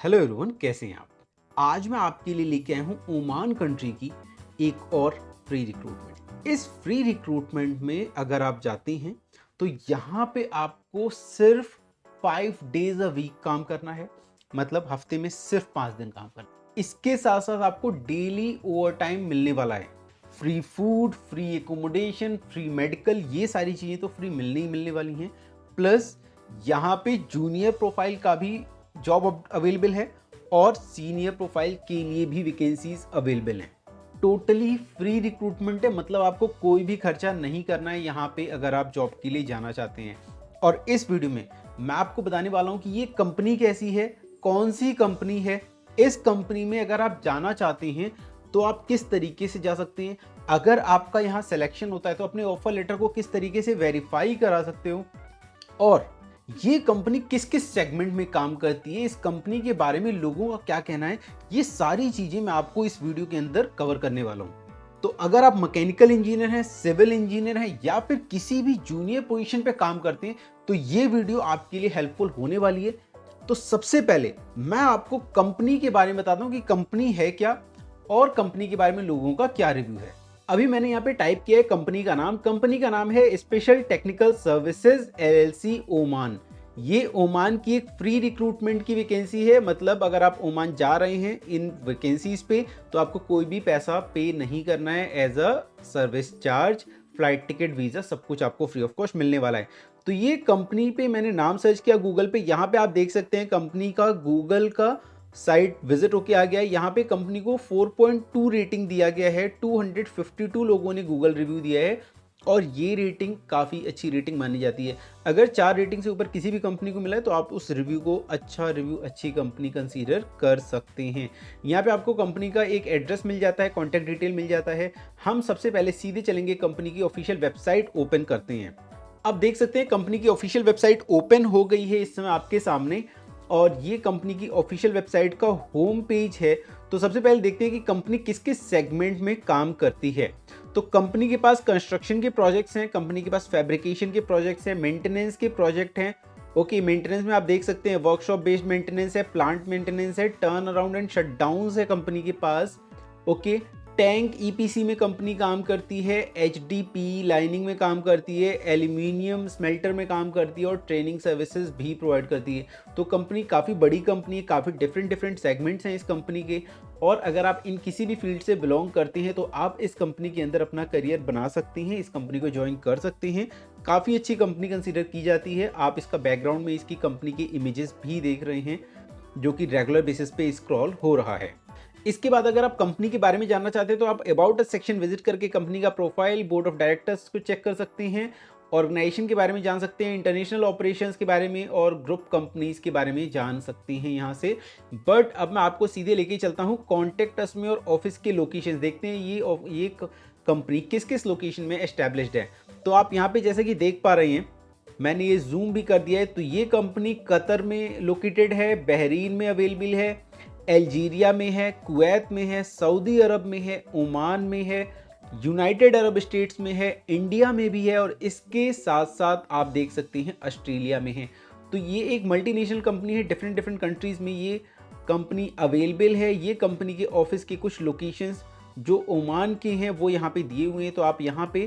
Hello everyone, कैसे हैं आप। आज मैं आपके लिए लेके आया हूँ ओमान कंट्री की एक और फ्री रिक्रूटमेंट। इस फ्री रिक्रूटमेंट में अगर आप जाते हैं तो यहाँ पे आपको सिर्फ 5 डेज अ वीक काम करना है। मतलब हफ्ते में सिर्फ 5 दिन काम करना है। इसके साथ साथ आपको डेली ओवर टाइम मिलने वाला है। Free food, free accommodation, free medical, ये सारी चीज़ें तो फ्री मिलने ही मिलने वाली हैं। प्लस यहाँ पे जूनियर प्रोफाइल का भी जॉब अवेलेबल है और सीनियर प्रोफाइल के लिए भी वैकेंसीज अवेलेबल हैं। टोटली फ्री रिक्रूटमेंट है, मतलब आपको कोई भी खर्चा नहीं करना है यहाँ पे अगर आप जॉब के लिए जाना चाहते हैं। और इस वीडियो में मैं आपको बताने वाला हूँ कि ये कंपनी कैसी है, कौन सी कंपनी है। इस कंपनी में अगर आप जाना चाहते हैं तो आप किस तरीके से जा सकते हैं। अगर आपका यहाँ सिलेक्शन होता है तो अपने ऑफर लेटर को किस तरीके से वेरीफाई करा सकते हो और ये कंपनी किस किस सेगमेंट में काम करती है, इस कंपनी के बारे में लोगों का क्या कहना है, ये सारी चीजें मैं आपको इस वीडियो के अंदर कवर करने वाला हूं। तो अगर आप मैकेनिकल इंजीनियर हैं, सिविल इंजीनियर हैं या फिर किसी भी जूनियर पोजीशन पे काम करते हैं तो ये वीडियो आपके लिए हेल्पफुल होने वाली है। तो सबसे पहले मैं आपको कंपनी के बारे में बताता हूं कि कंपनी है क्या और कंपनी के बारे में लोगों का क्या रिव्यू है। अभी मैंने यहाँ पे टाइप किया है कंपनी का नाम है special technical services LLC Oman. ये ओमान की एक फ्री रिक्रूटमेंट की वैकेंसी है। मतलब अगर आप ओमान जा रहे हैं इन वैकेंसीज पे तो आपको कोई भी पैसा पे नहीं करना है as a service charge. Flight ticket, visa, सब कुछ आपको फ्री ऑफ कॉस्ट मिलने वाला है। तो ये कंपनी पे मैंने नाम सर्च किया गूगल पे, यहाँ पे आप देख सकते हैं कंपनी का गूगल का साइट विजिट होके आ गया है। यहाँ पे कंपनी को 4.2 रेटिंग दिया गया है। 252 लोगों ने गूगल रिव्यू दिया है और ये रेटिंग काफ़ी अच्छी रेटिंग मानी जाती है। अगर 4 रेटिंग से ऊपर किसी भी कंपनी को मिला है तो आप उस रिव्यू को अच्छा रिव्यू, अच्छी कंपनी कंसीडर कर सकते हैं। यहाँ पे आपको कंपनी का एक एड्रेस मिल जाता है, कॉन्टैक्ट डिटेल मिल जाता है। हम सबसे पहले सीधे चलेंगे, कंपनी की ऑफिशियल वेबसाइट ओपन करते हैं। अब देख सकते हैं कंपनी की ऑफिशियल वेबसाइट ओपन हो गई है इस समय आपके सामने और ये कंपनी की ऑफिशियल वेबसाइट का होम पेज है। तो सबसे पहले देखते हैं कि कंपनी किस किस सेगमेंट में काम करती है। तो कंपनी के पास कंस्ट्रक्शन के प्रोजेक्ट्स हैं, कंपनी के पास फैब्रिकेशन के प्रोजेक्ट्स हैं, मेंटेनेंस के प्रोजेक्ट हैं। ओके, मेंटेनेंस में आप देख सकते हैं वर्कशॉप बेस्ड मेंटेनेंस है, प्लांट मेंटेनेंस है, टर्न अराउंड एंड शटडाउन है कंपनी के पास। ओके, टैंक ईपीसी में कंपनी काम करती है, एचडीपी लाइनिंग में काम करती है, एल्यूमिनियम स्मेल्टर में काम करती है और ट्रेनिंग सर्विसेज भी प्रोवाइड करती है। तो कंपनी काफ़ी बड़ी कंपनी है, काफ़ी डिफरेंट सेगमेंट्स हैं इस कंपनी के। और अगर आप इन किसी भी फील्ड से बिलोंग करते हैं तो आप इस कंपनी के अंदर अपना करियर बना सकते हैं, इस कंपनी को ज्वाइन कर सकते हैं। काफ़ी अच्छी कंपनी कंसीडर की जाती है। आप इसका बैकग्राउंड में इसकी कंपनी के इमेजेस भी देख रहे हैं जो कि रेगुलर बेसिस पे स्क्रॉल हो रहा है। इसके बाद अगर आप कंपनी के बारे में जानना चाहते हैं तो आप अबाउट अस सेक्शन विजिट करके कंपनी का प्रोफाइल, बोर्ड ऑफ डायरेक्टर्स को चेक कर सकते हैं, ऑर्गेनाइजेशन के बारे में जान सकते हैं, इंटरनेशनल ऑपरेशंस के बारे में और ग्रुप कंपनीज के बारे में जान सकते हैं यहाँ से। बट अब मैं आपको सीधे लेके चलता हूँ कॉन्टेक्ट अस में और ऑफिस के लोकेशन देखते हैं ये कंपनी किस किस लोकेशन में एस्टेब्लिश्ड है। तो आप यहाँ पे जैसे कि देख पा रहे हैं, मैंने ये जूम भी कर दिया है, तो ये कंपनी कतर में लोकेटेड है, बहरीन में अवेलेबल है, अल्जीरिया में है, कुवैत में है, सऊदी अरब में है, ओमान में है, यूनाइटेड अरब स्टेट्स में है, इंडिया में भी है और इसके साथ साथ आप देख सकते हैं ऑस्ट्रेलिया में है। तो ये एक मल्टीनेशनल कंपनी है, डिफरेंट कंट्रीज़ में ये कंपनी अवेलेबल है। ये कंपनी के ऑफिस के कुछ लोकेशंस जो ओमान के हैं वो यहाँ पे दिए हुए हैं। तो आप यहाँ पे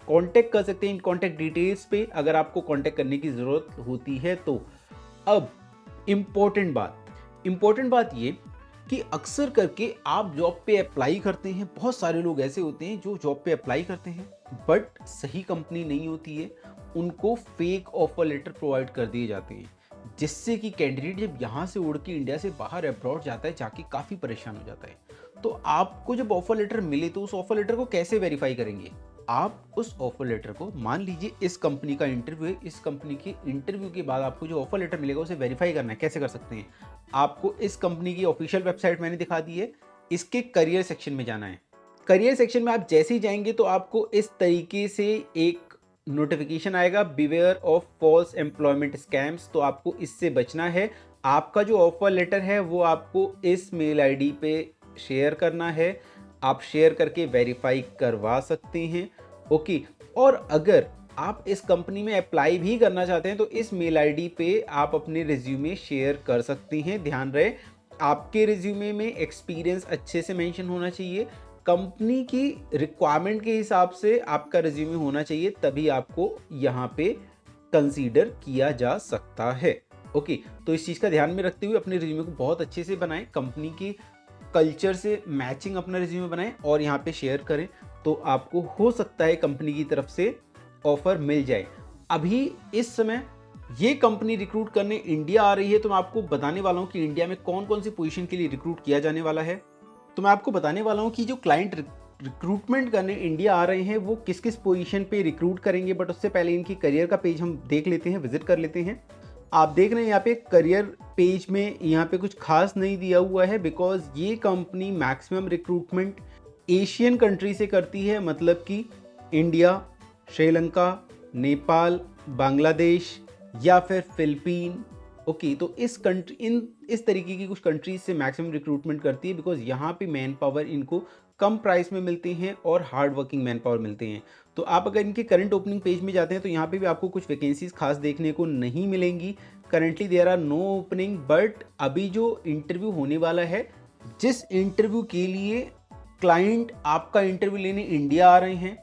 कांटेक्ट कर सकते हैं इन कांटेक्ट डिटेल्स पे अगर आपको कांटेक्ट करने की ज़रूरत होती है तो। अब इम्पोर्टेंट बात ये कि अक्सर करके आप जॉब पे अप्लाई करते हैं, बहुत सारे लोग ऐसे होते हैं जो जॉब पे अप्लाई करते हैं बट सही कंपनी नहीं होती है, उनको फेक ऑफर लेटर प्रोवाइड कर दिए जाते हैं जिससे कि कैंडिडेट जब यहाँ से उड़ के इंडिया से बाहर अब्रॉड जाता है जाके काफ़ी परेशान हो जाता है। तो आपको जब ऑफर लेटर मिले तो उस ऑफर लेटर को कैसे वेरीफाई करेंगे। आप उस ऑफर लेटर को, मान लीजिए इस कंपनी का इंटरव्यू है, इस कंपनी के इंटरव्यू के बाद आपको जो ऑफर लेटर मिलेगा उसे वेरीफाई करना है। कैसे कर सकते हैं, आपको इस कंपनी की ऑफिशियल वेबसाइट मैंने दिखा दी है, इसके करियर सेक्शन में जाना है। करियर सेक्शन में आप जैसे ही जाएंगे तो आपको इस तरीके से एक नोटिफिकेशन आएगा, beware of false employment scams. तो आपको इससे बचना है। आपका जो ऑफर लेटर है वो आपको इस मेल आईडी पे शेयर करना है, आप शेयर करके वेरीफाई करवा सकते हैं। ओके, और अगर आप इस कंपनी में अप्लाई भी करना चाहते हैं तो इस मेल आईडी पे आप अपने रिज्यूमे शेयर कर सकते हैं। ध्यान रहे आपके रिज्यूमे में एक्सपीरियंस अच्छे से मेंशन होना चाहिए, कंपनी की रिक्वायरमेंट के हिसाब से आपका रिज्यूमे होना चाहिए, तभी आपको यहाँ पे कंसीडर किया जा सकता है। ओके, तो इस चीज़ का ध्यान में रखते हुए अपने रिज्यूमे को बहुत अच्छे से बनाएं, कंपनी की कल्चर से मैचिंग अपना रिज्यूमे बनाएं और यहाँ पे शेयर करें, तो आपको हो सकता है कंपनी की तरफ से ऑफर मिल जाए। अभी इस समय ये कंपनी रिक्रूट करने इंडिया आ रही है, तो मैं आपको बताने वाला हूँ कि इंडिया में कौन कौन सी पोजीशन के लिए रिक्रूट किया जाने वाला है। तो मैं आपको बताने वाला हूँ कि जो क्लाइंट रिक्रूटमेंट करने इंडिया आ रहे हैं वो किस किस पोजीशन पे रिक्रूट करेंगे, बट उससे पहले इनकी करियर का पेज हम देख लेते हैं, विजिट कर लेते हैं। आप देख रहे हैं यहाँ पे करियर पेज में यहाँ पे कुछ खास नहीं दिया हुआ है, बिकॉज ये company maximum recruitment Asian country से करती है, मतलब कि इंडिया, श्रीलंका, नेपाल, बांग्लादेश या फिर फिलीपीन। ओके, तो इस तरीके की कुछ कंट्रीज से मैक्सिमम रिक्रूटमेंट करती है, बिकॉज यहाँ पे मैन पावर इनको कम प्राइस में मिलते हैं और हार्ड वर्किंग मैन पावर मिलते हैं। तो आप अगर इनके करंट ओपनिंग पेज में जाते हैं तो यहाँ पे भी आपको कुछ वैकेंसीज खास देखने को नहीं मिलेंगी। Currently there are no opening, but अभी जो इंटरव्यू होने वाला है, जिस इंटरव्यू के लिए क्लाइंट आपका इंटरव्यू लेने इंडिया आ रहे हैं,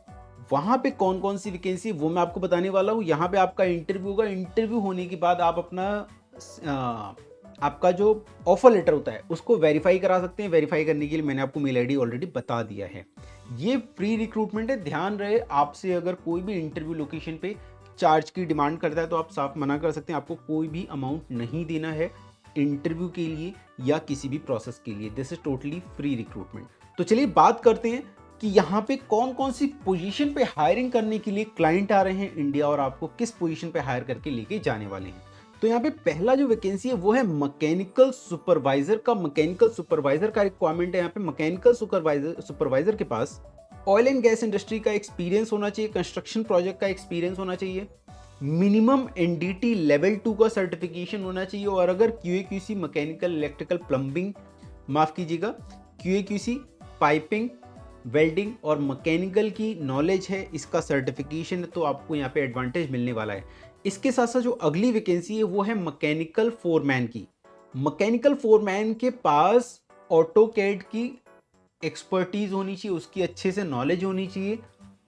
वहाँ पे कौन कौन सी वैकेंसी वो मैं आपको बताने वाला हूँ। यहाँ पे आपका इंटरव्यू होगा, इंटरव्यू होने के बाद आप अपना आपका जो ऑफर लेटर होता है उसको वेरीफाई करा सकते हैं। वेरीफाई करने के लिए मैंने आपको मेल आईडी ऑलरेडी बता दिया है। ये फ्री रिक्रूटमेंट है, ध्यान रहे आपसे अगर कोई भी इंटरव्यू लोकेशन पे चार्ज की डिमांड करता है तो आप साफ मना कर सकते हैं, आपको कोई भी अमाउंट नहीं देना है इंटरव्यू के लिए या किसी भी प्रोसेस के लिए। This is totally free recruitment. तो चलिए बात करते हैं कि यहाँ पे कौन कौन सी पोजीशन पे हायरिंग करने के लिए क्लाइंट आ रहे हैं इंडिया और आपको किस पोजीशन पे हायर करके लेके जाने वाले हैं। तो यहाँ पे पहला जो वैकेंसी है वो है मैकेनिकल सुपरवाइजर का। मैकेनिकल सुपरवाइजर का रिक्वायरमेंट है। यहाँ पे मैकेनिकल सुपरवाइजर के पास ऑयल एंड गैस इंडस्ट्री का एक्सपीरियंस होना चाहिए, कंस्ट्रक्शन प्रोजेक्ट का एक्सपीरियंस होना चाहिए, मिनिमम एनडीटी लेवल 2 का सर्टिफिकेशन होना चाहिए, और अगर क्यूए मैकेनिकल इलेक्ट्रिकल प्लम्बिंग, माफ कीजिएगा, क्यूए पाइपिंग, वेल्डिंग और मैकेनिकल की नॉलेज है, इसका सर्टिफिकेशन, तो आपको यहाँ पे एडवांटेज मिलने वाला है। इसके साथ साथ जो अगली वैकेंसी है वो है मैकेनिकल फोरमैन की। मैकेनिकल फोरमैन के पास ऑटोकैड की एक्सपर्टीज होनी चाहिए, उसकी अच्छे से नॉलेज होनी चाहिए।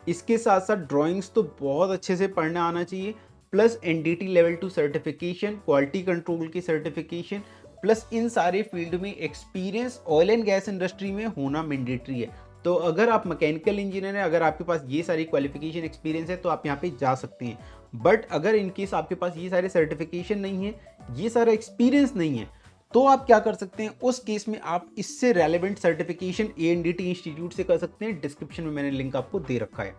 इसके साथ साथ ड्राइंग्स तो बहुत अच्छे से पढ़ना आना चाहिए, plus NDT level 2 certification, quality control की सर्टिफिकेशन, प्लस इन सारे फील्ड में experience oil and gas industry में होना मैंडेटरी है। तो अगर आप मैकेनिकल इंजीनियर हैं, अगर आपके पास ये सारी क्वालिफिकेशन एक्सपीरियंस है तो आप यहाँ पे जा सकते हैं। बट अगर इनकेस आपके पास ये सारे सर्टिफिकेशन नहीं है, ये सारा एक्सपीरियंस नहीं है, तो आप क्या कर सकते हैं, उस केस में आप इससे रेलेवेंट सर्टिफिकेशन एएनडीटी इंस्टीट्यूट से कर सकते हैं। डिस्क्रिप्शन में मैंने लिंक आपको दे रखा है।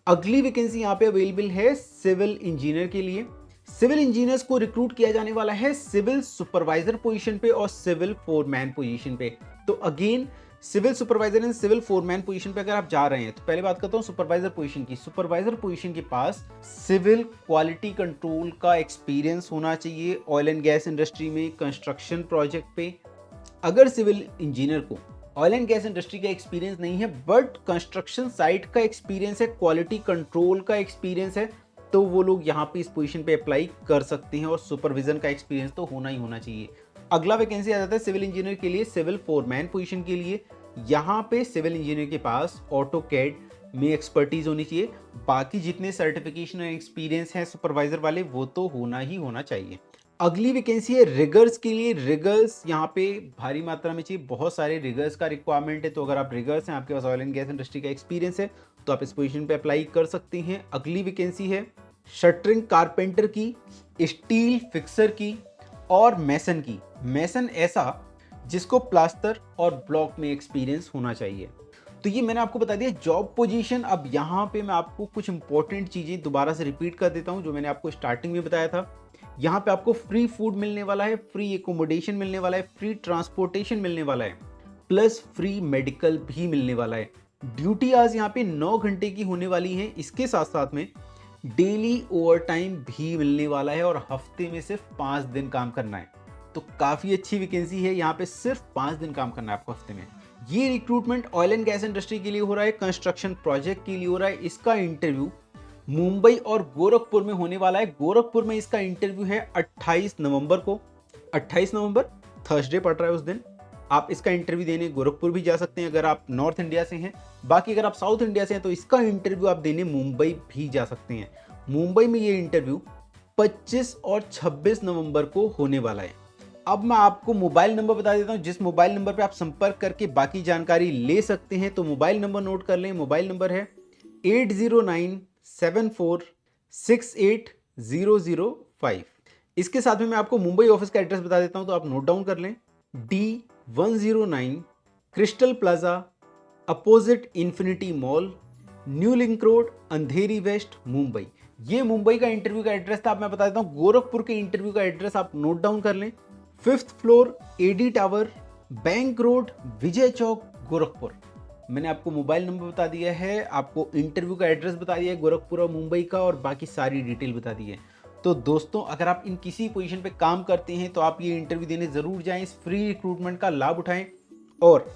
अगली वैकेंसी यहाँ पे अवेलेबल है सिविल इंजीनियर के लिए। सिविल इंजीनियर्स को रिक्रूट किया जाने वाला है सिविल सुपरवाइजर पोजीशन पे और सिविल फोरमैन पोजीशन पे। तो again civil supervisor and civil foreman position पे अगर आप जा रहे हैं, तो पहले बात करता हूँ सुपरवाइजर पोजीशन की। सुपरवाइजर पोजीशन के पास सिविल क्वालिटी कंट्रोल का एक्सपीरियंस होना चाहिए ऑयल एंड गैस इंडस्ट्री में, कंस्ट्रक्शन प्रोजेक्ट पे। अगर सिविल इंजीनियर को ऑयल एंड गैस इंडस्ट्री का एक्सपीरियंस नहीं है बट कंस्ट्रक्शन साइट का एक्सपीरियंस है, क्वालिटी कंट्रोल का एक्सपीरियंस है, तो वो लोग यहाँ पे इस पोजीशन पे अप्लाई कर सकते हैं, और सुपरविजन का एक्सपीरियंस तो होना ही होना चाहिए। अगला वैकेंसी आ जाता है सिविल इंजीनियर के लिए, सिविल फोरमैन पोजीशन के लिए। यहाँ पे सिविल इंजीनियर के पास ऑटोकैड में एक्सपर्टीज होनी चाहिए, बाकी जितने सर्टिफिकेशन और एक्सपीरियंस हैं सुपरवाइजर वाले वो तो होना ही होना चाहिए। अगली वैकेंसी है रिगर्स के लिए। रिगर्स यहाँ पे भारी मात्रा में चाहिए, बहुत सारे रिगर्स का रिक्वायरमेंट है। तो अगर आप रिगर्स हैं, आपके पास ऑयल एंड गैस इंडस्ट्री का एक्सपीरियंस है, तो आप इस पोजीशन पे अप्लाई कर सकते हैं। अगली वैकेंसी है शटरिंग कारपेंटर की, स्टील फिक्सर की और मैसन की। मैसन ऐसा जिसको प्लास्टर और ब्लॉक में एक्सपीरियंस होना चाहिए। तो ये मैंने आपको बता दिया जॉब पोजीशन। अब यहाँ पे मैं आपको कुछ इंपॉर्टेंट चीज़ें दोबारा से रिपीट कर देता हूँ जो मैंने आपको स्टार्टिंग में बताया था। यहाँ पे आपको फ्री फूड मिलने वाला है, फ्री एकोमोडेशन मिलने वाला है, फ्री ट्रांसपोर्टेशन मिलने वाला है, प्लस फ्री मेडिकल भी मिलने वाला है। ड्यूटी आज यहाँ पे 9 घंटे की होने वाली है। इसके साथ साथ में डेली ओवर टाइम भी मिलने वाला है और हफ्ते में सिर्फ 5 दिन काम करना है। तो काफ़ी अच्छी वैकेंसी है, यहाँ पे सिर्फ 5 दिन काम करना है आपको हफ्ते में। ये recruitment oil and gas industry के लिए हो रहा है, कंस्ट्रक्शन प्रोजेक्ट के लिए हो रहा है। इसका इंटरव्यू मुंबई और गोरखपुर में होने वाला है। गोरखपुर में इसका इंटरव्यू है 28 नवंबर को। 28 नवंबर थर्सडे पड़ रहा है उस दिन। आप इसका इंटरव्यू देने गोरखपुर भी जा सकते हैं अगर आप नॉर्थ इंडिया से हैं। बाकी अगर आप साउथ इंडिया से हैं तो इसका इंटरव्यू आप देने मुंबई भी जा सकते हैं। मुंबई में ये इंटरव्यू 25 और 26 नवंबर को होने वाला है। अब मैं आपको मोबाइल नंबर बता देता हूं जिस मोबाइल नंबर पे आप संपर्क करके बाकी जानकारी ले सकते हैं। तो मोबाइल नंबर नोट कर लें। मोबाइल नंबर है 8097468005। इसके साथ में मैं आपको मुंबई ऑफिस का एड्रेस बता देता हूं तो आप नोट डाउन कर लें। D109 crystal plaza opposite infinity mall, new link road, Andheri west, Mumbai. ये मुंबई का इंटरव्यू का एड्रेस था। अब मैं बता देता हूँ गोरखपुर के इंटरव्यू का एड्रेस आप नोट डाउन कर लें। 5th floor, AD tower, bank road, Vijay Chowk, Gorakhpur. मैंने आपको मोबाइल नंबर बता दिया है, आपको इंटरव्यू का एड्रेस बता दिया है गोरखपुर और मुंबई का, और बाकी सारी डिटेल बता दी है। तो दोस्तों अगर आप इन किसी पोजीशन पे काम करते हैं तो आप ये इंटरव्यू देने ज़रूर जाएं, इस फ्री रिक्रूटमेंट का लाभ उठाएं। और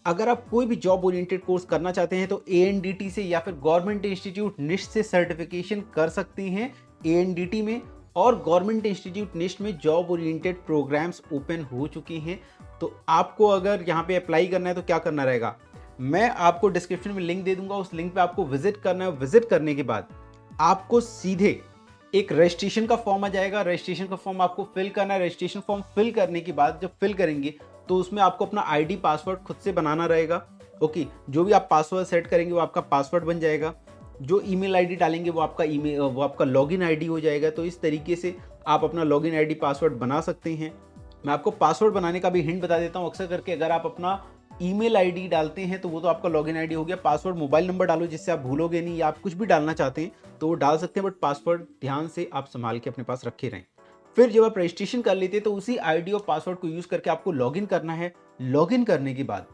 अगर आप कोई भी जॉब ओरिएंटेड कोर्स करना चाहते हैं तो ANDT से या फिर गवर्नमेंट इंस्टीट्यूट निष्ट से सर्टिफिकेशन कर सकते हैं। ANDT में और गवर्नमेंट इंस्टीट्यूट निष्ट में जॉब ओरिएंटेड प्रोग्राम्स ओपन हो चुके हैं। तो आपको अगर यहाँ पे अप्लाई करना है तो क्या करना रहेगा, मैं आपको डिस्क्रिप्शन में लिंक दे दूंगा, उस लिंक पे आपको विजिट करना है। विजिट करने के बाद आपको सीधे एक रजिस्ट्रेशन का फॉर्म आ जाएगा। रजिस्ट्रेशन का फॉर्म आपको फिल करना है। रजिस्ट्रेशन फॉर्म फिल करने के बाद जब फिल करेंगे तो उसमें आपको अपना ID पासवर्ड खुद से बनाना रहेगा। ओके, जो भी आप पासवर्ड सेट करेंगे वो आपका पासवर्ड बन जाएगा। जो ईमेल ID डालेंगे वो आपका लॉगिन ID हो जाएगा। तो इस तरीके से आप अपना लॉगिन ID पासवर्ड बना सकते हैं। मैं आपको पासवर्ड बनाने का भी हिंट बता देता हूँ। अक्सर करके अगर आप अपना ईमेल ID डालते हैं तो वो तो आपका लॉगिन ID हो गया। पासवर्ड मोबाइल नंबर डालो जिससे आप भूलोगे नहीं, या आप कुछ भी डालना चाहते हैं तो वो डाल सकते हैं, बट पासवर्ड ध्यान से आप संभाल के अपने पास रखे रहें। फिर जब आप रजिस्ट्रेशन कर लेते हैं तो उसी ID और पासवर्ड को यूज़ करके आपको लॉगिन करना है। लॉगिन करने के बाद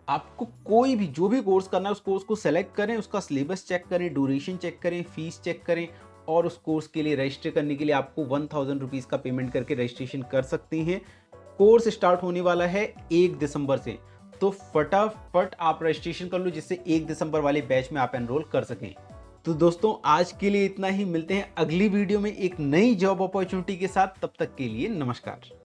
आपको कोई भी जो भी कोर्स करना है उस कोर्स को सेलेक्ट करें, उसका सिलेबस चेक करें, ड्यूरेशन चेक करें, फीस चेक करें, और उस कोर्स के लिए रजिस्टर करने के लिए आपको 1000 रुपीज़ का पेमेंट करके रजिस्ट्रेशन कर सकते हैं। कोर्स स्टार्ट होने वाला है 1 दिसंबर से, तो फटाफट आप रजिस्ट्रेशन कर लो जिससे 1 दिसंबर वाले बैच में आप एनरोल कर सकें। तो दोस्तों आज के लिए इतना ही। मिलते हैं अगली वीडियो में एक नई जॉब अपॉर्चुनिटी के साथ। तब तक के लिए नमस्कार।